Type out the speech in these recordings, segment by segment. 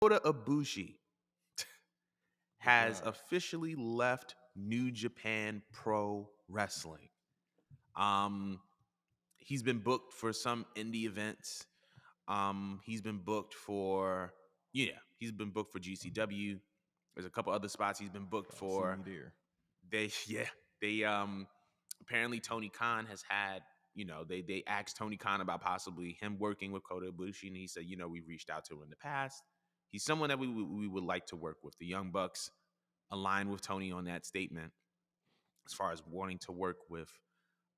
Kota Ibushi The has guy. officially left New Japan Pro Wrestling. Um, he's been booked for some indie events. He's been booked for he's been booked for GCW. There's a couple other spots he's been booked Y'all see for. me there. They they apparently Tony Khan has had they asked Tony Khan about possibly him working with Kota Ibushi, and he said we've reached out to him in the past. He's someone that we would like to work with. The Young Bucks aligned with Tony on that statement as far as wanting to work with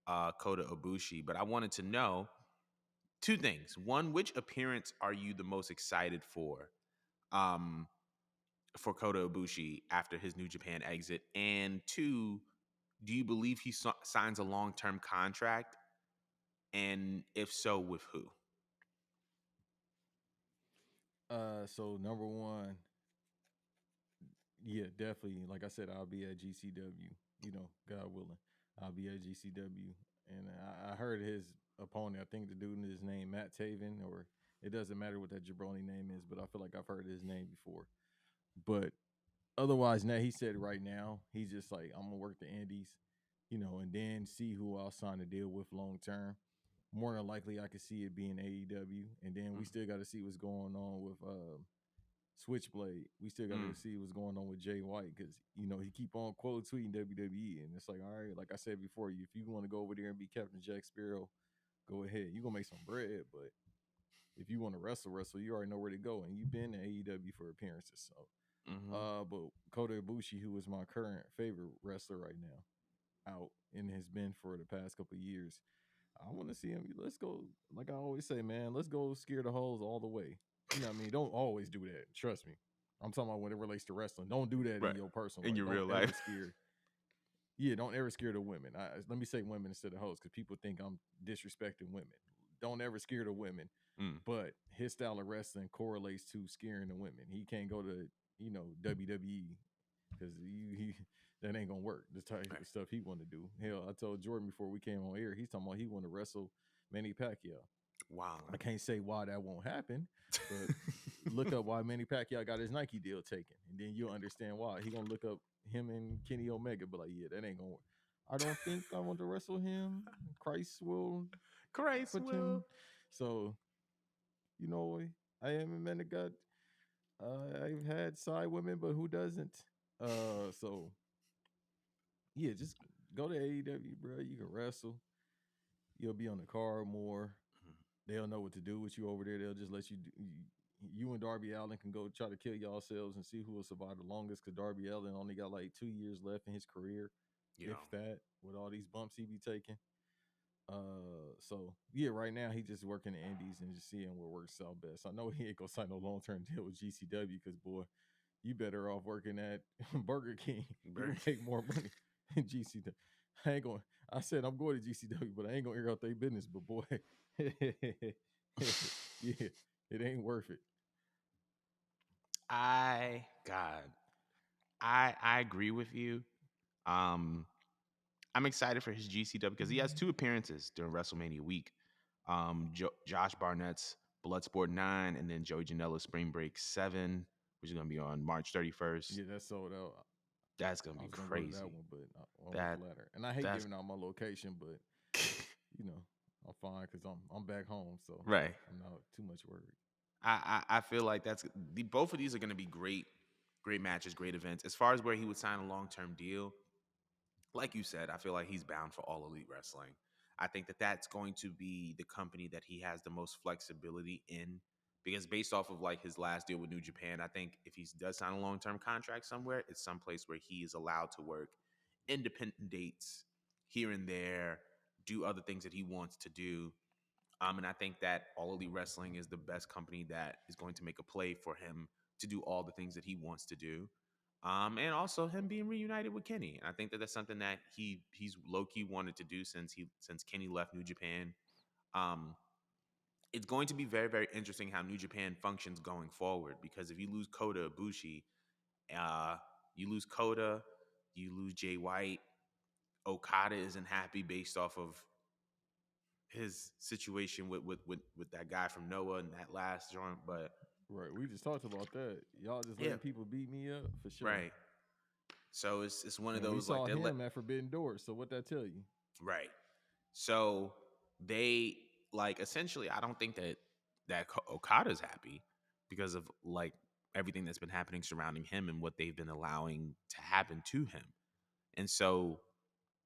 Kota Ibushi. But I wanted to know two things. One, which appearance are you the most excited um, for Kota Ibushi after his New Japan exit? And two, do you believe he signs a long-term contract? And if so, with who? So number one, yeah, definitely. Like I said, I'll be at GCW. God willing, I'll be at GCW. And I heard his opponent. I think the dude in his name Matt Taven, or it doesn't matter what that jabroni name is, but I feel like I've heard his name before. But otherwise, now he said right now he's just like I'm gonna work the Indies, and then see who I'll sign a deal with long term. More than likely, I could see it being AEW, and then we Mm, still got to see what's going on with Switchblade. We still got to mm, see what's going on with Jay White because he keep on quote tweeting WWE, and it's like, all right, like I said before, if you want to go over there and be Captain Jack Sparrow, go ahead. You gonna make some bread, but if you want to wrestle, you already know where to go, and you've been to AEW for appearances. So, mm-hmm. but Kota Ibushi, who is my current favorite wrestler right now, out and has been for the past couple of years. I want to see him. Let's go. Like I always say, man, let's go scare the hoes all the way. You know what I mean? Don't always do that. Trust me. I'm talking about when it relates to wrestling. Don't do that in Right. your personal In life. your Don't real ever life. scare. Yeah, don't ever scare the women. Let me say women instead of hoes because people think I'm disrespecting women. Don't ever scare the women. Mm, But his style of wrestling correlates to scaring the women. He can't go to WWE because he that ain't gonna work. The type right. of stuff he want to do. Hell, I told Jordan before we came on air. He's talking about he want to wrestle Manny Pacquiao. Wow. I can't say why that won't happen, but look up why Manny Pacquiao got his Nike deal taken, and then you'll understand why. He gonna look up him and Kenny Omega, but like, yeah, that ain't gonna work. I don't think I want to wrestle him. Christ will Christ put will. him. So I am a man that got. I've had side women, but who doesn't? So yeah, just go to AEW, bro. You can wrestle. You'll be on the card more. They'll know what to do with you over there. They'll just let you. You and Darby Allin can go try to kill yourselves and see who will survive the longest. Because Darby Allin only got like 2 years left in his career, Yeah. if that, with all these bumps he be taking. So yeah, right now he just working the indies and just seeing what works out best. I know he ain't gonna sign no long term deal with GCW because boy, you better off working at Burger King. You gonna make more money in GCW. I ain't going. I said I'm going to GCW, but I ain't gonna air out their business. But boy, yeah, it ain't worth it. God, I agree with you. Um, I'm excited for his GCW because he has two appearances during WrestleMania week. Josh Barnett's Bloodsport 9, and then Joey Janela's Spring Break 7, which is going to be on March 31st. Yeah, that's sold out. That's going to I be was gonna go to that crazy. one, but I went That with Ladder. And I hate that's giving out my location, but you know, I'm fine because I'm back home, so right. I'm not too much worried. I feel like both of these are going to be great matches, great events. As far as where he would sign a long term deal, like you said, I feel like he's bound for All Elite Wrestling. I think that that's going to be the company that he has the most flexibility in because based off of like his last deal with New Japan, I think if he does sign a long-term contract somewhere, it's someplace where he is allowed to work independent dates here and there, do other things that he wants to do. And I think that All Elite Wrestling is the best company that is going to make a play for him to do all the things that he wants to do. And also him being reunited with Kenny. And I think that that's something that he's low key wanted to do since Kenny left New Japan. Um, it's going to be very very interesting how New Japan functions going forward because if you lose Kota Ibushi, uh, you lose Kota, you lose Jay White. Okada isn't happy based off of his situation with that guy from Noah and that last joint, but Right. We just talked about that. Y'all just Yeah, letting people beat me up for sure. right. So it's one of And we those like saw they let him at Forbidden Doors. So what that tell you? right. So they like essentially I don't think that Okada's happy because of like everything that's been happening surrounding him and what they've been allowing to happen to him. And so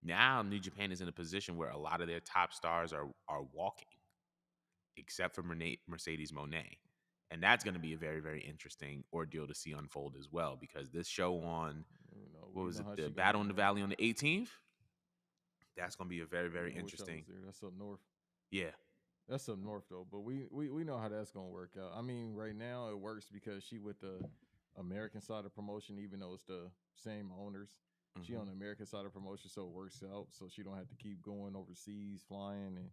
now New Japan is in a position where a lot of their top stars are walking, except for Mercedes Monet. And that's going to be a very, very interesting ordeal to see unfold as well, because this show on, what We was know it, how the she gonna Battle in be, the man. Valley on the 18th? That's going to be a very, very I wish I was interesting. there. That's up north. Yeah. That's up north though. But we know how that's gonna work out. I mean, right now it works because she with the American side of promotion, even though it's the same owners. She on Hmm. the American side of promotion, so it works out. So she don't have to keep going overseas, flying, and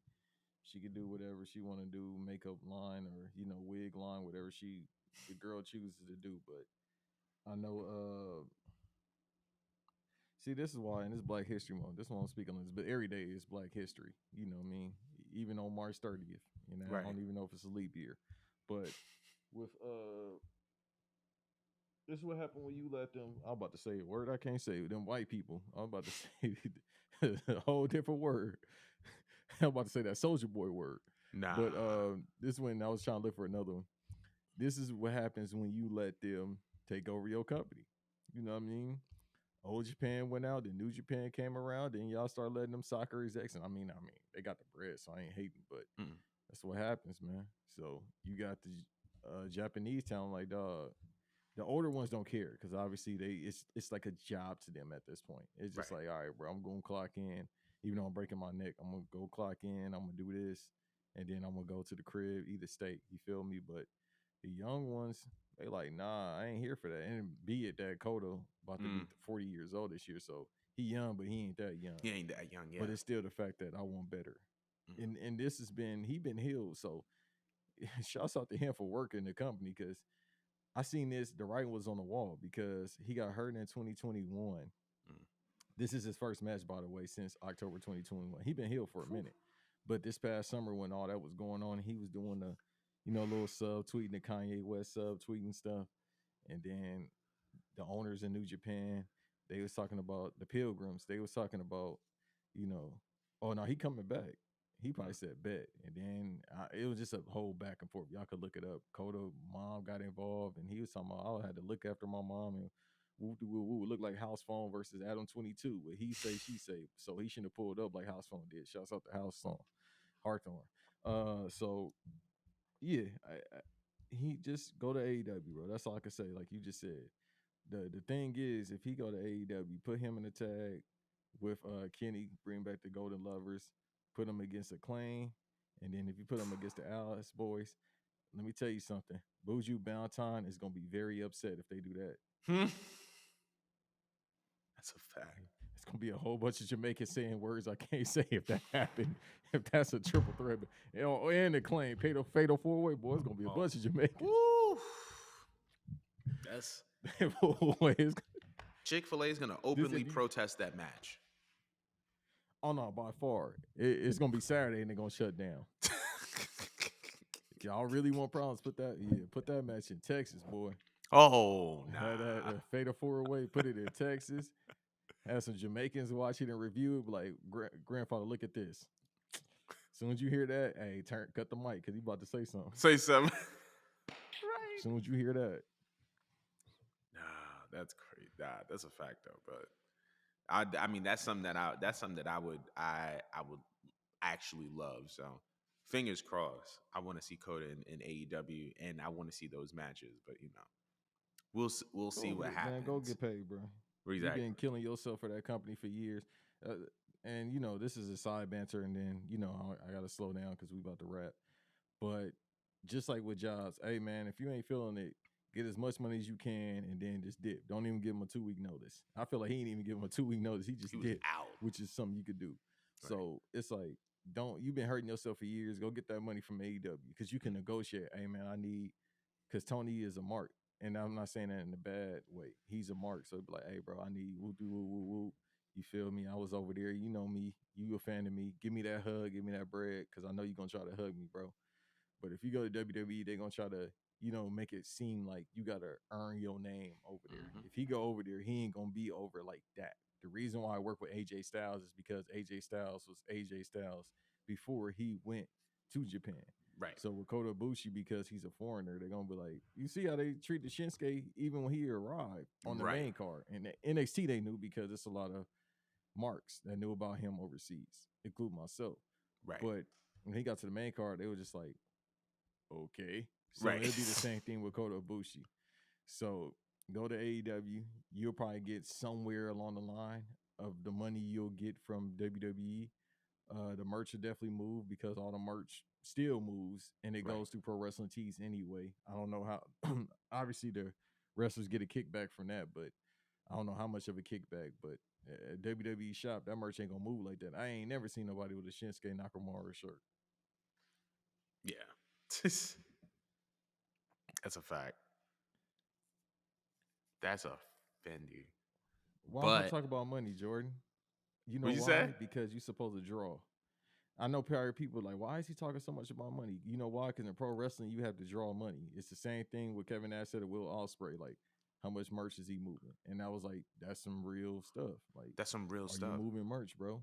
she can do whatever she want to do, makeup line or wig line, whatever the girl chooses to do. But I know see, this is why in this Black History Month, this one I'm speaking on this, but every day is Black History. You know what I mean? Even on March 30th. I Right. don't even know if it's a leap year. But with this is what happened when you let them, I'm about to say a word I can't say, them white people. I'm about to say a whole different word. I'm about to say that Soldier Boy word. Nah. But this when I was trying to look for another one. This is what happens when you let them take over your company. You know what I mean? Old Japan went out, then New Japan came around, then y'all start letting them soccer execs. And I mean, they got the bread, so I ain't hating, but Mm. that's what happens, man. So you got the Japanese town like, dog. The older ones don't care because obviously it's like a job to them at this point. It's just Right. like, all right, bro, I'm gonna clock in, even though I'm breaking my neck. I'm gonna go clock in. I'm gonna do this, and then I'm gonna go to the crib, eat a steak. You feel me? But the young ones, they like, nah, I ain't here for that. And be it that KOTA about to be Mm. 40 years old this year, so he young, but he ain't that young. He ain't that young, But yeah. it's still the fact that I want better. Mm. And this has been he been healed, so shouts out to him for working the company because I seen this. The writing was on the wall because he got hurt in 2021. Mm. This is his first match, by the way, since October 2021. He been healed for a minute, but this past summer when all that was going on, he was doing the, little sub tweeting the Kanye West sub tweeting stuff, and then the owners in New Japan, they was talking about the Pilgrims. They was talking about, you know, oh no, he coming back. He probably Mm. said bet, and then it was just a whole back and forth. Y'all could look it up. KOTA mom got involved, and he was talking about I had to look after my mom and woo woo woo. Look like House Phone versus Adam 22. What he say, she say. So he shouldn't have pulled up like House Phone did. Shouts out to House Phone, Hawthorne. So yeah, he just go to AEW, bro. That's all I can say. Like you just said, the thing is, if he go to AEW, put him in a tag with Kenny, bring back the Golden Lovers, put him against Acclaim, and then if you put him against the Alice Boys, let me tell you something. Buju Banton is gonna be very upset if they do that. Hmm. That's a fact. It's gonna be a whole bunch of Jamaicans saying words I can't say if that happened. If that's a triple threat, and Acclaim, Fatal 4-Way, boy, it's gonna be a bunch of Jamaicans. Woo. That's Boy, Chick-fil-A is gonna this openly if you, protest that match. oh no, by far, it's gonna be Saturday and they're gonna shut down. If y'all really want problems, put that match in Texas, boy. Oh Had that nah. Fatal 4-Way, put it in Texas. Had some Jamaicans watch it and review it. Like, grandfather, look at this. As soon as you hear that, hey, cut the mic because he about to say something. Say something. Right. As soon as you hear that, Nah, that's crazy. Nah, that's a fact though. But I mean that's something that I would actually love. So fingers crossed. I want to see Kota in AEW, and I want to see those matches. But we'll go see over what there, man. Go happens. get paid, bro. You've Exactly. been killing yourself for that company for years. Uh, and, this is a side banter. And then, I got to slow down because we about to wrap. But just like with jobs, hey, man, if you ain't feeling it, get as much money as you can and then just dip. Don't even give him a 2-week notice. I feel like he ain't even give him a 2-week notice. He He just was dipped, out. which is something you could do. Right. So it's like, you've been hurting yourself for years. Go get that money from AEW because you can negotiate. Hey, man, I need, because Tony is a mark. And I'm not saying that in a bad way. He's a mark. So it'd be like, hey, bro, I need whoop, whoop, whoop, whoop. You feel me? I was over there. You know me. You a fan of me. Give me that hug. Give me that bread because I know you're going to try to hug me, bro. But if you go to WWE, they're going to try to, make it seem like you gotta earn your name over there. Hmm. If he go over there, he ain't gonna be over like that. The reason why I work with AJ Styles is because AJ Styles was AJ Styles before he went to Japan. Right. So with Kota Ibushi, because he's a foreigner, they're gonna be like, you see how they treat the Shinsuke even when he arrived on the Right. main card. And the NXT they knew because it's a lot of marks that knew about him overseas, including myself. Right. But when he got to the main card, they were just like, okay. So Right. it'll be the same thing with Kota Ibushi. So go to AEW. You'll probably get somewhere along the line of the money you'll get from WWE. The merch will definitely move because all the merch still moves and it Right. goes through Pro Wrestling Tees anyway. I don't know how. Obviously, the wrestlers get a kickback from that, but I don't know how much of a kickback. But at WWE shop, that merch ain't gonna move like that. I ain't never seen nobody with a Shinsuke Nakamura shirt. Yeah. That's a fact. That's a Fendi. Why am I But talking about money, Jordan? You know what you say? why? Because you're supposed to draw. I know prior people like, why is he talking so much about money? You know why? Because in pro wrestling, you have to draw money. It's the same thing with Kevin Nash said of Will Ospreay. Like, how much merch is he moving? And I was like, that's some real stuff. Like, That's some real are you stuff. moving merch, bro?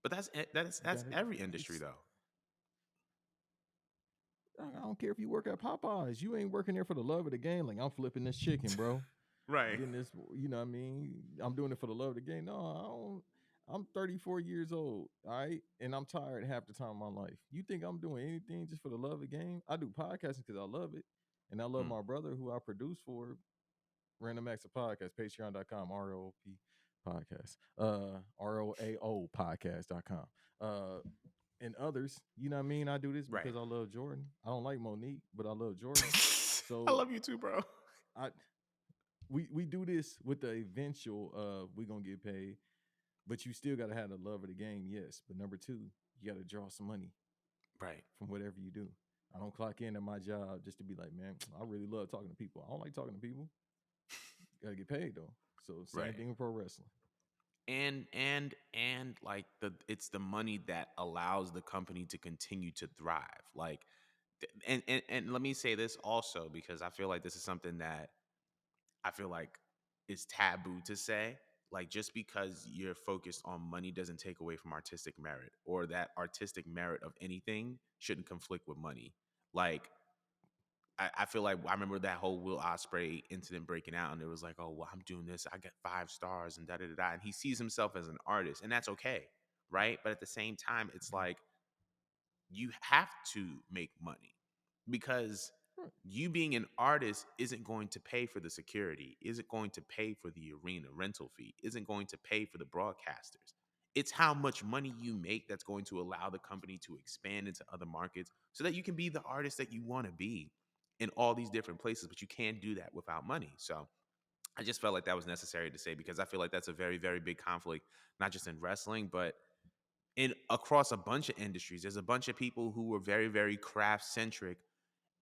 But that's You got it. every industry It's though. I don't care if you work at Popeyes. You ain't working there for the love of the game. Like, I'm flipping this chicken, bro. Right. Getting this, what I mean? I'm doing it for the love of the game. No, I don't. I'm 34 years old, all right, and I'm tired half the time of my life. You think I'm doing anything just for the love of the game? I do podcasting because I love it, and I love Mm. my brother who I produce for Random Acts of Podcast, patreon.com, ROP podcast, ROAO podcast.com, and others. You know what I mean? I do this Right. because I love Jordan. I don't like Monique, but I love Jordan. I So love you too, bro. I we do this with the eventual we gonna get paid, but you still gotta have the love of the game, yes. But number two, you gotta draw some money Right. from whatever you do. I don't clock in at my job just to be like, man, I really love talking to people. I don't like talking to people. Gotta get paid though. So same Right. thing with pro wrestling. And like it's the money that allows the company to continue to thrive. Like and let me say this also because I feel like this is something that I feel like is taboo to say. Like just because you're focused on money doesn't take away from artistic merit, or that artistic merit of anything shouldn't conflict with money. Like I feel like I remember that whole Will Ospreay incident breaking out, and it was like, oh well, I'm doing this, I get 5 stars, and da da da da. And he sees himself as an artist, and that's okay, right? But at the same time, it's Mhm. like you have to make money because Right. you being an artist isn't going to pay for the security, isn't going to pay for the arena rental fee, isn't going to pay for the broadcasters. It's how much money you make that's going to allow the company to expand into other markets so that you can be the artist that you want to be in all these different places, but you can't do that without money. So I just felt like that was necessary to say because I feel like that's a very, very big conflict, not just in wrestling, but in across a bunch of industries. There's a bunch of people who were very, very craft centric,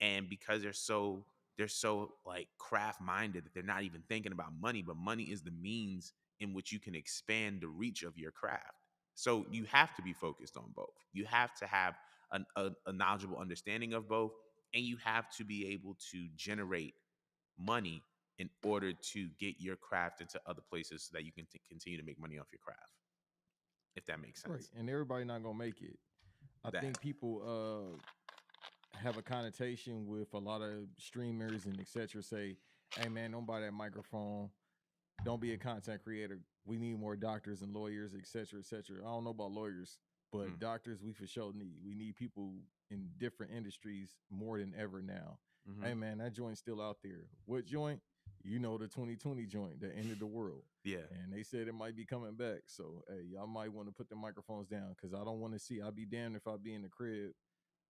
and because they're so like craft minded that they're not even thinking about money, but money is the means in which you can expand the reach of your craft. So you have to be focused on both. You have to have a knowledgeable understanding of both, and you have to be able to generate money in order to get your craft into other places so that you can continue to make money off your craft, if that makes Right. sense. And everybody not gonna make it. I That. think people have a connotation with a lot of streamers and etc. Say, hey man, don't buy that microphone. Don't be a content creator. We need more doctors and lawyers, etc., etc. I don't know about lawyers, but Mm, doctors we for sure need. We need people in different industries more than ever now. mm-hmm. Hey man, that joint's still out there. What joint? You know, the 2020 joint, the end of the world. Yeah. And they said it might be coming back. So hey, y'all might want to put the microphones down because I don't want to see. I'll be damned if I be in the crib,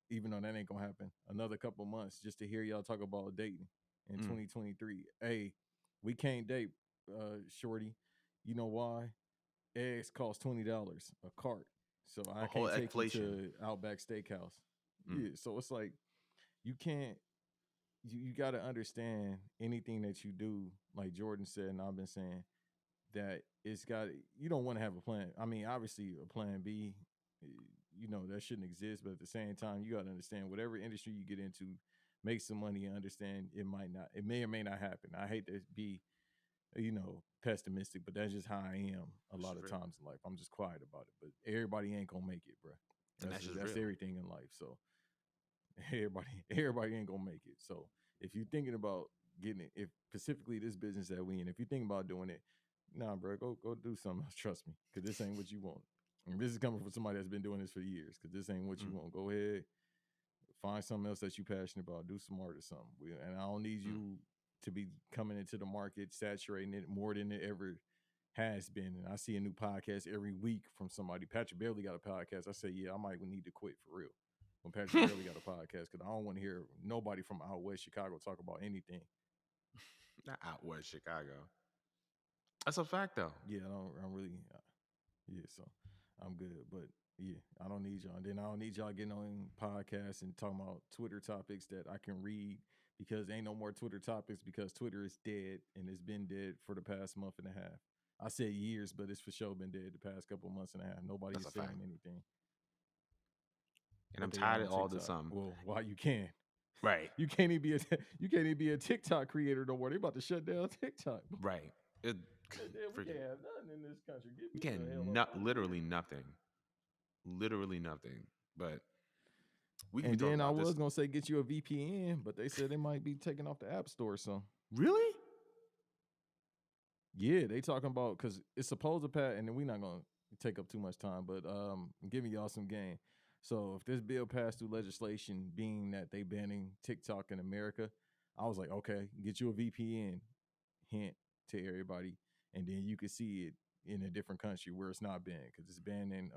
even though that ain't gonna happen. Another couple months just to hear y'all talk about dating in Mm. 2023. Hey, we can't date, shorty. You know why? Eggs cost $20 a cart, so A I whole can't take you inflation. to Outback Steakhouse. Mm. Yeah, so it's like you can't. You got to understand anything that you do, like Jordan said, and I've been saying that it's got. You don't want to have a plan. I mean, obviously, a plan B. eh, that shouldn't exist, but at the same time, you got to understand whatever industry you get into, make some money and understand it might not, it may or may not happen. I hate to be, pessimistic, but that's just how I am a It's lot just of real. times in life. I'm just quiet about it, but everybody ain't gonna make it, bro. And That's that's just, just that's real. everything in life. So everybody ain't gonna make it. So if you're thinking about getting it, if specifically this business that we in, if you're thinking about doing it, nah, bro, go do something else. Trust me, because this ain't what you want. And this is coming from somebody that's been doing this for years. Because this ain't what you Mm, want. Go ahead, find something else that you're passionate about. Do some art or something. And I don't need mm. you to be coming into the market saturating it more than it ever has been. And I see a new podcast every week from somebody. Patrick Bailey got a podcast. I say, yeah, I might need to quit for real. When Patrick Bailey got a podcast, because I don't want to hear nobody from out west Chicago talk about anything. Not out west Chicago. That's a fact, though. Yeah, I'm really, yeah, so I'm good. But yeah, I don't need y'all. And then I don't need y'all getting on podcasts and talking about Twitter topics that I can read, because ain't no more Twitter topics, because Twitter is dead and it's been dead for the past month and a half. I said years, but it's for sure been dead the past couple months and a half. Nobody That's is a fact. saying anything, And I'm but they are tired on of all TikTok. this. Well, why you can? Right, You can't even be a you can't even be a TikTok creator no more. They about to shut down TikTok. right. It, Damn, we freaking, can't have nothing in this country. Get we me can the hell up not out of here. literally nothing, literally nothing. But we could be And talking then I about this. was gonna say get you a VPN, but they said they might be taking off the App Store. So Really? yeah, they talking about, because it's supposed to pass, and then we're not gonna take up too much time, but I'm giving y'all some game. So if this bill passed through legislation, being that they banning TikTok in America, I was like, okay, get you a VPN. Hint to everybody, and then you can see it in a different country where it's not banned, because it's banned in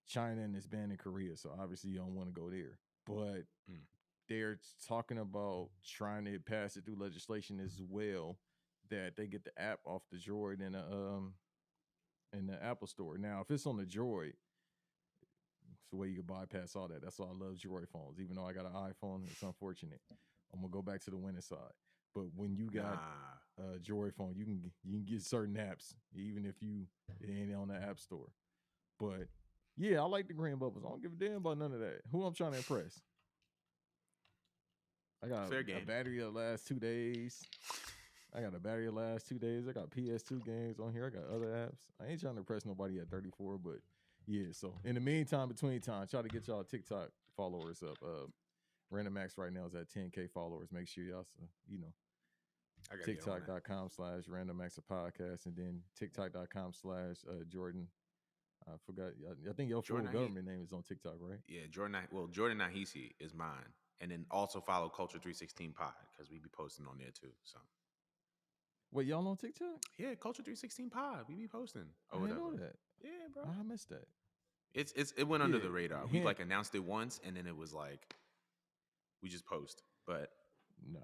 China and it's banned in Korea. So obviously you don't want to go there. But Mm. they're talking about trying to pass it through legislation as well, that they get the app off the Droid in the Apple Store. Now, if it's on the Droid, it's the way you can bypass all that. That's why I love Droid phones. Even though I got an iPhone, it's unfortunate. I'm gonna go back to the winning side. But when you got Nah. Droid phone, you can get certain apps even if it ain't on the App Store. But yeah, I like the green bubbles. I don't give a damn about none of that. Who I'm trying to impress? I got Fair a game. battery that lasts 2 days. I got a battery that lasts 2 days. I got PS2 games on here. I got other apps. I ain't trying to impress nobody at 34, but yeah. So in the meantime, between time, try to get y'all TikTok followers up. Random Max right now is at 10K followers. Make sure y'all, I gotta get on that. TikTok.com/Random Max podcast, and then TikTok.com/Jordan. I forgot. I think your full Jordan, government name is on TikTok, right? yeah, Jordan. Well, Jordan Nahisi is mine, and then also follow Culture 316 Pod because we be posting on there too. So Wait, y'all on TikTok? yeah, Culture 316 Pod, we be posting or I didn't know whatever. that. Yeah, bro. I missed that. It went under Yeah, the radar. We hint. like announced it once, and then it was like we just post. But Nah.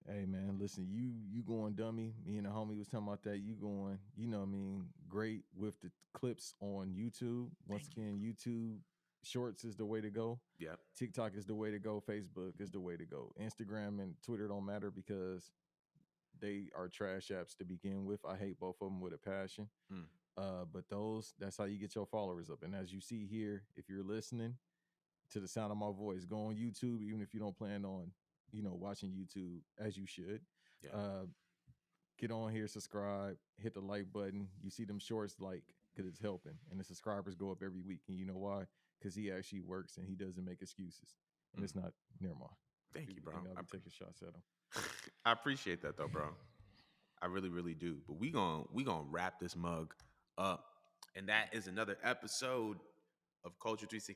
Hey man, listen, you going dummy. Me and the homie was talking about that. You going, what I mean, great with the clips on YouTube. Once again, YouTube Shorts is the way to go. yeah, TikTok is the way to go. Facebook is the way to go. Instagram and Twitter don't matter because they are trash apps to begin with. I hate both of them with a passion. mm. But that's how you get your followers up. And as you see here, if you're listening to the sound of my voice, go on YouTube, even if you don't plan on, watching YouTube as you should. Yeah. Get on here, subscribe, hit the like button. You see them shorts, because it's helping. And the subscribers go up every week. And you know why? Because he actually works and he doesn't make excuses. And it's not, never mind. Thank you, bro. I'll be taking shots at him. I appreciate that though, bro. I really, really do. But we gonna wrap this mug up, and that is another episode of Culture 360.